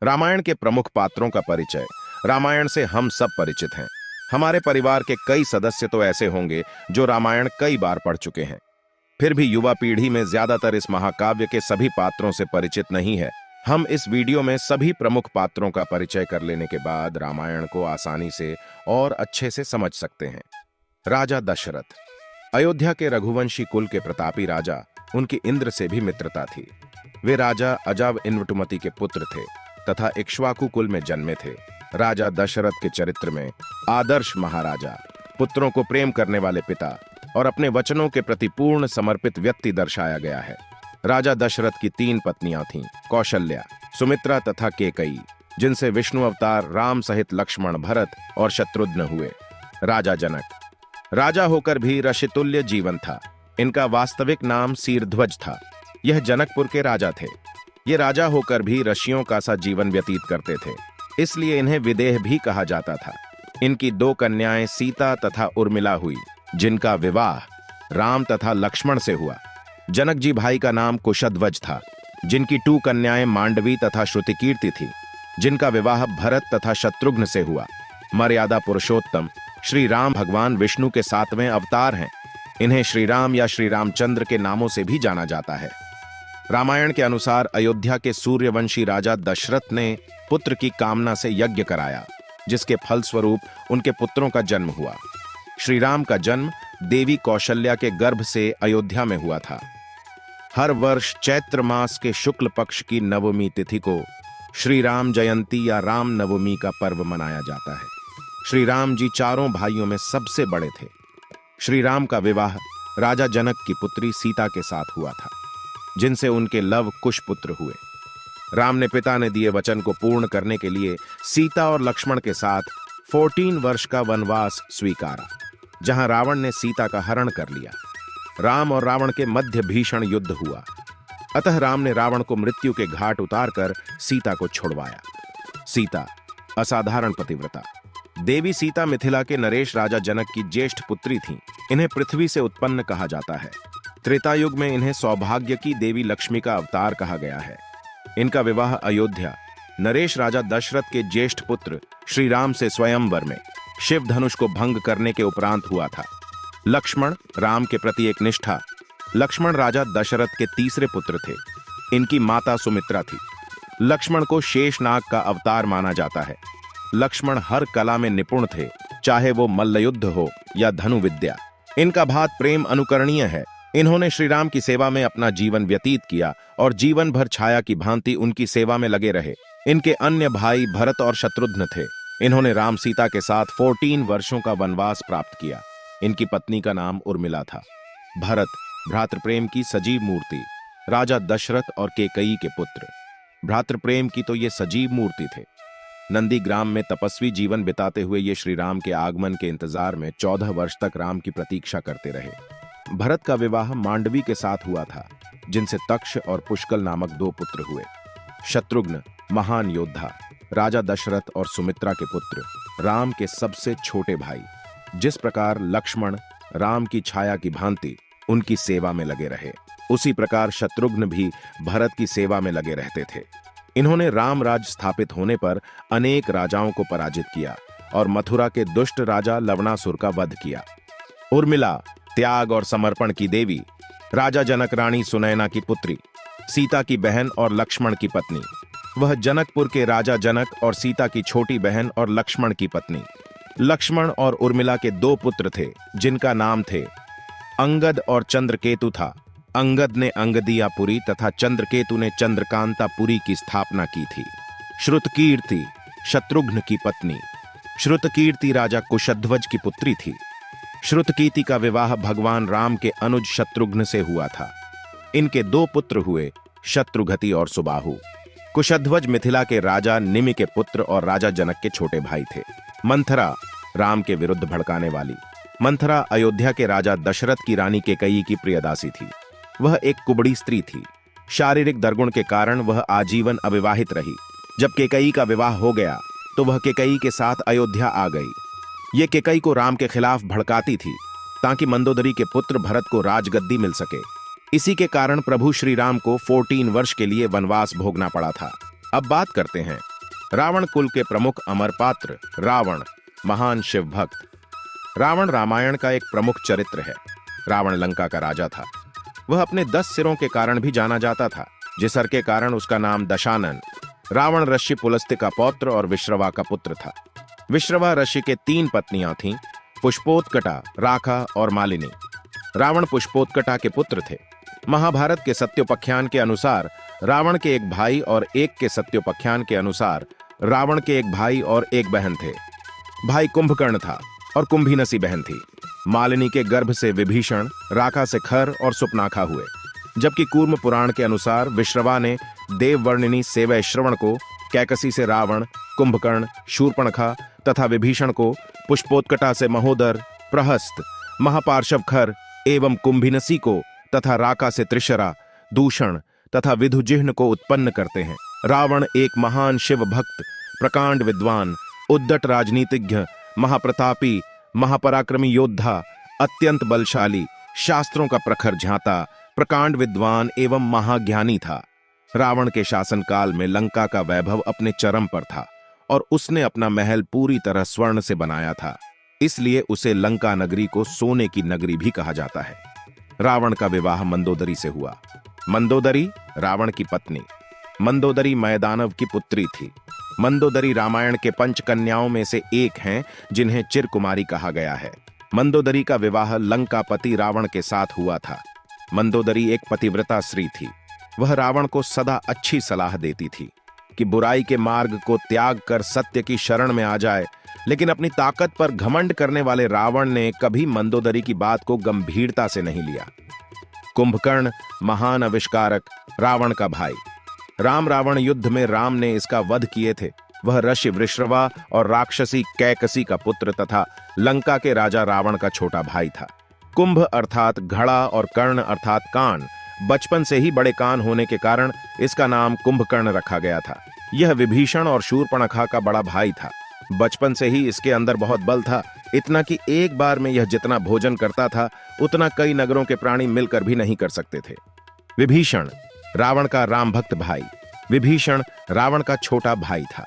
रामायण के प्रमुख पात्रों का परिचय। रामायण से हम सब परिचित हैं। हमारे परिवार के कई सदस्य तो ऐसे होंगे जो रामायण कई बार पढ़ चुके हैं। फिर भी युवा पीढ़ी में ज्यादातर इस महाकाव्य के सभी पात्रों से परिचित नहीं है। हम इस वीडियो में सभी प्रमुख पात्रों का परिचय कर लेने के बाद रामायण को आसानी से और अच्छे से समझ सकते हैं। राजा दशरथ। अयोध्या के रघुवंशी कुल के प्रतापी राजा, उनकी इंद्र से भी मित्रता थी। वे राजा अजाव इन्वटुमती के पुत्र थे तथा इक्ष्वाकु कुल में जन्मे थे। राजा दशरथ के चरित्र में आदर्श महाराजा, पुत्रों को प्रेम करने वाले पिता और अपने वचनों के प्रति पूर्ण समर्पित व्यक्ति दर्शाया गया है। राजा दशरथ की 3 पत्नियां थीं, कौशल्या, सुमित्रा तथा केकई, जिनसे विष्णु अवतार राम सहित लक्ष्मण, भरत और शत्रुघ्न हुए। राजा जनक। राजा होकर भी ऋषितुल्य जीवन था। इनका वास्तविक नाम सीरध्वज था। यह जनकपुर के राजा थे। ये राजा होकर भी ऋषियों का सा जीवन व्यतीत करते थे, इसलिए इन्हें विदेह भी कहा जाता था। इनकी 2 कन्याएं सीता तथा उर्मिला हुई, जिनका विवाह राम तथा लक्ष्मण से हुआ। जनक जी भाई का नाम कुशध्वज था, जिनकी 2 कन्याएं मांडवी तथा श्रुतिकीर्ति थी, जिनका विवाह भरत तथा शत्रुघ्न से हुआ। मर्यादा पुरुषोत्तम श्री राम भगवान विष्णु के 7वें अवतार हैं। इन्हें श्री राम या श्री रामचंद्र के नामों से भी जाना जाता है। रामायण के अनुसार अयोध्या के सूर्यवंशी राजा दशरथ ने पुत्र की कामना से यज्ञ कराया, जिसके फलस्वरूप उनके पुत्रों का जन्म हुआ। श्री राम का जन्म देवी कौशल्या के गर्भ से अयोध्या में हुआ था। हर वर्ष चैत्र मास के शुक्ल पक्ष की नवमी तिथि को श्री राम जयंती या राम नवमी का पर्व मनाया जाता है। श्री राम जी 4 भाइयों में सबसे बड़े थे। श्री राम का विवाह राजा जनक की पुत्री सीता के साथ हुआ था, जिनसे उनके लव कुश पुत्र हुए। राम ने पिता ने दिए वचन को पूर्ण करने के लिए सीता और लक्ष्मण के साथ 14 वर्ष का वनवास स्वीकारा, जहां रावण ने सीता का हरण कर लिया। राम और रावण के मध्य भीषण युद्ध हुआ, अतः राम ने रावण को मृत्यु के घाट उतारकर सीता को छुड़वाया। सीता असाधारण पतिव्रता। देवी सीता मिथिला के नरेश राजा जनक की ज्येष्ठ पुत्री थीं। इन्हें पृथ्वी से उत्पन्न कहा जाता है। त्रेता युग में इन्हें सौभाग्य की देवी लक्ष्मी का अवतार कहा गया है। इनका विवाह अयोध्या नरेश राजा दशरथ के ज्येष्ठ पुत्र श्री राम से स्वयंवर में शिव धनुष को भंग करने के उपरांत हुआ था। लक्ष्मण राम के प्रति एक निष्ठा। लक्ष्मण राजा दशरथ के 3रे पुत्र थे। इनकी माता सुमित्रा थी। लक्ष्मण को शेषनाग का अवतार माना जाता है। लक्ष्मण हर कला में निपुण थे, चाहे वो मल्लयुद्ध हो या धनुविद्या। इनका भात प्रेम अनुकरणीय है। इन्होंने श्री राम की सेवा में अपना जीवन व्यतीत किया और जीवन भर छाया की भांति उनकी सेवा में लगे रहे। इनके अन्य भाई भरत और शत्रुघ्न थे। इन्होंने राम सीता के साथ 14 वर्षों का वनवास प्राप्त किया। इनकी पत्नी का नाम उर्मिला था। भरत भ्रातृप्रेम की सजीव मूर्ति, राजा दशरथ और केकई के पुत्र। भ्रातृप्रेम की तो ये सजीव मूर्ति थे। नंदी ग्राम में तपस्वी जीवन बिताते हुए ये श्री राम के आगमन के इंतजार में 14 वर्ष तक राम की प्रतीक्षा करते रहे। भरत का विवाह मांडवी के साथ हुआ था, जिनसे तक्ष और पुष्कल नामक 2 पुत्र हुए। शत्रुघ्न महान योद्धा, राजा दशरथ और सुमित्रा के पुत्र, राम के सबसे छोटे भाई। जिस प्रकार लक्ष्मण राम की छाया की भांति उनकी सेवा में लगे रहे, उसी प्रकार शत्रुघ्न भी भरत की सेवा में लगे रहते थे। इन्होंने राम राज्य स्थापित होने पर अनेक राजाओं को पराजित किया और मथुरा के दुष्ट राजा लवणासुर का वध किया। उर्मिला त्याग और समर्पण की देवी, राजा जनक रानी सुनैना की पुत्री, सीता की बहन और लक्ष्मण की पत्नी। वह जनकपुर के राजा जनक और सीता की छोटी बहन और लक्ष्मण की पत्नी। लक्ष्मण और उर्मिला के 2 पुत्र थे, जिनका नाम थे अंगद और चंद्रकेतु था। अंगद ने अंगदियापुरी तथा चंद्रकेतु ने चंद्रकांतापुरी की स्थापना की थी। श्रुतकीर्ति शत्रुघ्न की पत्नी। श्रुतकीर्ति राजा कुशध्वज की पुत्री थी। श्रुतकीर्ति का विवाह भगवान राम के अनुज शत्रुघ्न से हुआ था। इनके 2 पुत्र हुए, शत्रुघ्ति और सुबाहु। कुशध्वज मिथिला के राजा निमि के पुत्र और राजा जनक के छोटे भाई थे। मंथरा राम के विरुद्ध भड़काने वाली। मंथरा अयोध्या के राजा दशरथ की रानी केकई की प्रियदासी थी। वह एक कुबड़ी स्त्री थी। शारीरिक दुर्गुण के कारण वह आजीवन अविवाहित रही। जब केकई का विवाह हो गया तो वह केकई के साथ अयोध्या आ गई। ये केकई को राम के खिलाफ भड़काती थी, ताकि मंदोदरी के पुत्र भरत को राजगद्दी मिल सके। इसी के कारण प्रभु श्री राम को 14 वर्ष के लिए वनवास भोगना पड़ा था। अब बात करते हैं रावण कुल के प्रमुख अमर पात्र रावण, महान शिव भक्त। रावण रामायण का एक प्रमुख चरित्र है। रावण लंका का राजा था। वह अपने 10 सिरों के कारण भी जाना जाता था, जिस सिर के कारण उसका नाम दशानन। रावण ऋषि पुलस्त्य का पौत्र और विश्रवा का पुत्र था। विश्रवा ऋषि के 3 पत्नियां थीं, पुष्पोत्कटा, राखा और मालिनी। रावण पुष्पोत्कटा के पुत्र थे। महाभारत के सत्योपाख्यान के अनुसार रावण के एक भाई और एक के सत्योपाख्यान के अनुसार रावण के एक भाई और एक बहन थे। भाई कुंभकर्ण था और कुंभीनसी बहन थी। मालिनी के गर्भ से विभीषण, राका से खर और सुपनाखा हुए, जबकि कूर्म पुराण के अनुसार विश्रवा ने देववर्णिनी सेवय श्रवण को, कैकसी से रावण, कुंभकर्ण, शूर्पणखा तथा विभीषण को पुष्पोत्कटा से महोदर, प्रहस्त, महापार्श्व खर एवं कुंभीनसी को तथा राका से त्रिशरा, दूषण तथा विधुजिह्न को उत्पन्न करते हैं। रावण एक महान शिव भक्त, प्रकांड विद्वान, उद्दट राजनीतिज्ञ, महाप्रतापी, महापराक्रमी योद्धा, अत्यंत बलशाली, शास्त्रों का प्रखर झांता, प्रकांड विद्वान एवं महाज्ञानी था। रावण के शासनकाल में लंका का वैभव अपने चरम पर था और उसने अपना महल पूरी तरह स्वर्ण से बनाया था। इसलिए उसे लंका नगरी को सोने की नगरी भी कहा जाता है। रावण का विवाह मंदोदरी से हुआ। मंदोदरी रावण की पत्नी। मंदोदरी मैदानव की पुत्री थी। मंदोदरी रामायण के 5 कन्याओं में से एक हैं, जिन्हें चिरकुमारी कहा गया है। मंदोदरी का विवाह लंकापति रावण के साथ हुआ था। मंदोदरी एक पतिव्रता स्त्री थी। वह रावण को सदा अच्छी सलाह देती थी कि बुराई के मार्ग को त्याग कर सत्य की शरण में आ जाए, लेकिन अपनी ताकत पर घमंड करने वाले रावण ने कभी मंदोदरी की बात को गंभीरता से नहीं लिया। कुंभकर्ण, महान आविष्कारक, रावण का भाई। राम रावण युद्ध में राम ने इसका वध किए थे। वह ऋषि वृषरवा और राक्षसी कैकसी का पुत्र तथा लंका के राजा रावण का छोटा भाई था। कुंभ अर्थात घड़ा और कर्ण अर्थात कान। बचपन से ही बड़े कान होने के कारण इसका नाम कुंभकर्ण रखा गया था। यह विभीषण और शूर्पणखा का बड़ा भाई था। बचपन से ही इसके अंदर बहुत बल था, इतना कि एक बार में यह जितना भोजन करता था उतना कई नगरों के प्राणी मिलकर भी नहीं कर सकते थे। विभीषण रावण का राम भक्त भाई। विभीषण रावण का छोटा भाई था।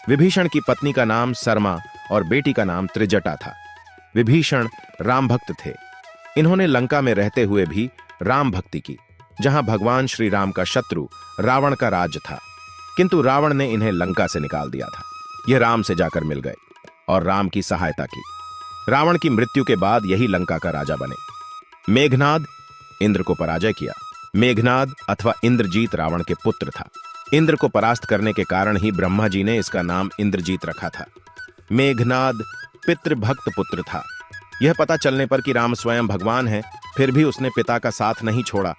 विभीषण की पत्नी का नाम सरमा और बेटी का नाम त्रिजटा था। विभीषण राम भक्त थे। इन्होंने लंका में रहते हुए भी राम भक्ति की, जहां भगवान श्री राम का शत्रु रावण का राज था, किंतु रावण ने इन्हें लंका से निकाल दिया था। यह राम से जाकर मिल गए और राम की सहायता की। रावण की मृत्यु के बाद यही लंका का राजा बने। मेघनाद इंद्र को पराजय किया। मेघनाद अथवा इंद्रजीत रावण के पुत्र था। इंद्र को परास्त करने के कारण ही ब्रह्मा जी ने इसका नाम इंद्रजीत रखा था। मेघनाद पितृभक्त पुत्र था। यह पता चलने पर कि राम स्वयं भगवान है, फिर भी उसने पिता का साथ नहीं छोड़ा।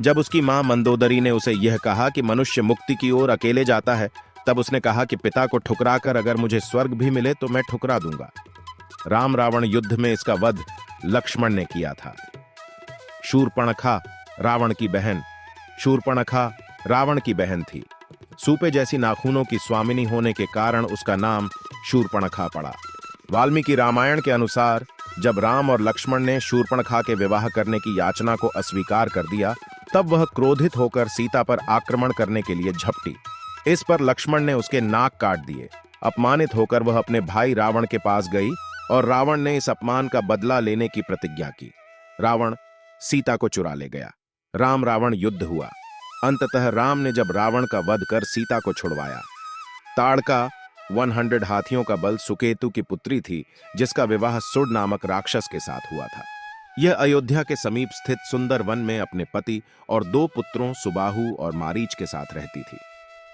जब उसकी मां मंदोदरी ने उसे यह कहा कि मनुष्य मुक्ति की ओर अकेले जाता है, तब उसने कहा कि पिता को ठुकराकर अगर मुझे स्वर्ग भी मिले तो मैं ठुकरा दूंगा। राम रावण युद्ध में इसका वध लक्ष्मण ने किया था। शूर्पणखा रावण की बहन। शूर्पणखा रावण की बहन थी। सूपे जैसी नाखूनों की स्वामिनी होने के कारण उसका नाम शूर्पणखा पड़ा। वाल्मीकि रामायण के अनुसार जब राम और लक्ष्मण ने शूर्पणखा के विवाह करने की याचना को अस्वीकार कर दिया, तब वह क्रोधित होकर सीता पर आक्रमण करने के लिए झपटी। इस पर लक्ष्मण ने उसके नाक काट दिए। अपमानित होकर वह अपने भाई रावण के पास गई और रावण ने इस अपमान का बदला लेने की प्रतिज्ञा की। रावण सीता को चुरा ले गया। राम रावण युद्ध हुआ। अंततः राम ने जब रावण का वध कर सीता को छुड़वाया। ताड़का 100 हाथियों का बल सुकेतु की पुत्री थी, जिसका विवाह सुड नामक राक्षस के साथ हुआ था। यह अयोध्या के समीप स्थित सुंदर वन में अपने पति और 2 पुत्रों सुबाहु और मारीच के साथ रहती थी।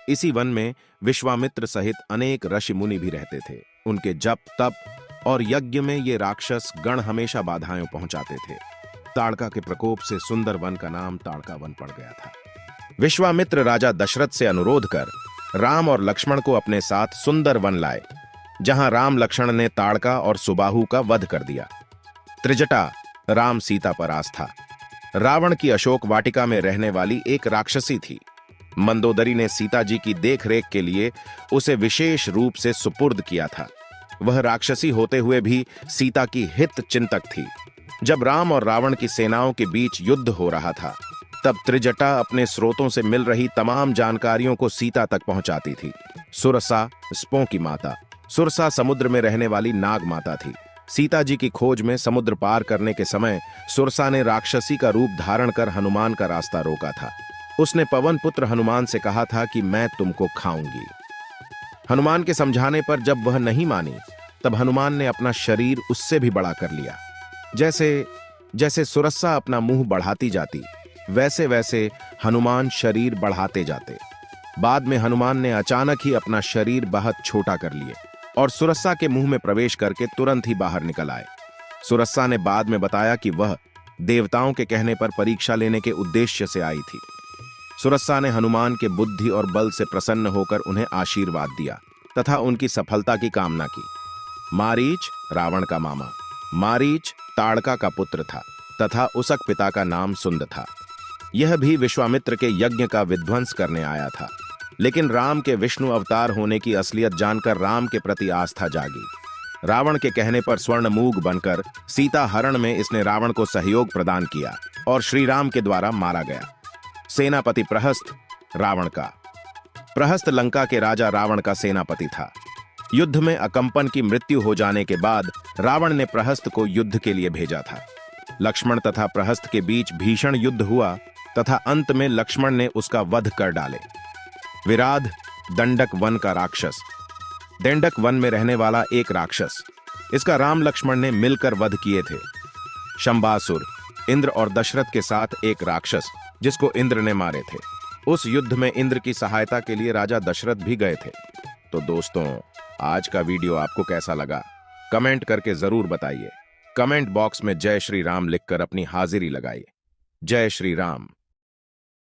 इसी वन में विश्वामित्र सहित अनेक ऋषि मुनि भी रहते थे। उनके जप तप और यज्ञ में ये राक्षस गण हमेशा बाधाएं पहुंचाते थे। ताड़का के प्रकोप से सुंदर वन का नाम ताड़का वन पड़ गया था। विश्वामित्र राजा दशरथ से अनुरोध कर राम और लक्ष्मण को अपने साथ सुंदर वन लाए, जहां राम लक्ष्मण ने ताड़का और सुबाहु का वध कर दिया। त्रिजटा राम सीता पर आस्था। रावण की अशोक वाटिका में रहने वाली एक राक्षसी थी। मंदोदरी ने सीता जी की देखरेख के लिए उसे विशेष रूप से सुपुर्द किया था। वह राक्षसी होते हुए भी सीता की हित चिंतक थी। जब राम और रावण की सेनाओं के बीच युद्ध हो रहा था, तब त्रिजटा अपने स्रोतों से मिल रही तमाम जानकारियों को सीता तक पहुंचाती थी। सुरसा स्पों की माता। सुरसा समुद्र में रहने वाली नाग माता थी। सीता जी की खोज में समुद्र पार करने के समय सुरसा ने राक्षसी का रूप धारण कर हनुमान का रास्ता रोका था। उसने पवन पुत्र हनुमान से कहा था कि मैं तुमको खाऊंगी। हनुमान के समझाने पर जब वह नहीं मानी, तब हनुमान ने अपना शरीर उससे भी बड़ा कर लिया। जैसे जैसे सुरसा अपना मुंह बढ़ाती जाती, वैसे वैसे हनुमान शरीर बढ़ाते जाते। बाद में हनुमान ने अचानक ही अपना शरीर बहुत छोटा कर लिए और सुरसा के मुंह में प्रवेश करके तुरंत ही बाहर निकल आए। सुरसा ने बाद में बताया कि वह देवताओं के कहने पर परीक्षा लेने के उद्देश्य से आई थी। सुरसा ने हनुमान के बुद्धि और बल से प्रसन्न होकर उन्हें आशीर्वाद दिया तथा उनकी सफलता की कामना की। मारीच रावण का मामा। मारीच ताड़का का पुत्र था तथा उसक पिता का नाम सुंद था। यह भी विश्वामित्र के यज्ञ का विध्वंस करने आया था, लेकिन राम के विष्णु अवतार होने की असलियत जानकर राम के प्रति आस्था जागी। रावण के कहने पर स्वर्ण मूग बनकर सीता हरण में इसने रावण को सहयोग प्रदान किया और श्री राम के द्वारा मारा गया। सेनापति प्रहस्त रावण का। प्रहस्त लंका के राजा रावण का सेनापति था। युद्ध में अकंपन की मृत्यु हो जाने के बाद रावण ने प्रहस्त को युद्ध के लिए भेजा था। लक्ष्मण तथा प्रहस्त के बीच भीषण युद्ध हुआ तथा अंत में लक्ष्मण ने उसका वध कर डाले। विराध दंडक वन का राक्षस। दंडक वन में रहने वाला एक राक्षस, इसका राम लक्ष्मण ने मिलकर वध किए थे। शंबासुर इंद्र और दशरथ के साथ एक राक्षस जिसको इंद्र ने मारे थे। उस युद्ध में इंद्र की सहायता के लिए राजा दशरथ भी गए थे। तो दोस्तों, आज का वीडियो आपको कैसा लगा कमेंट करके जरूर बताइए। कमेंट बॉक्स में जय श्री राम लिखकर अपनी हाजिरी लगाइए। जय श्री राम।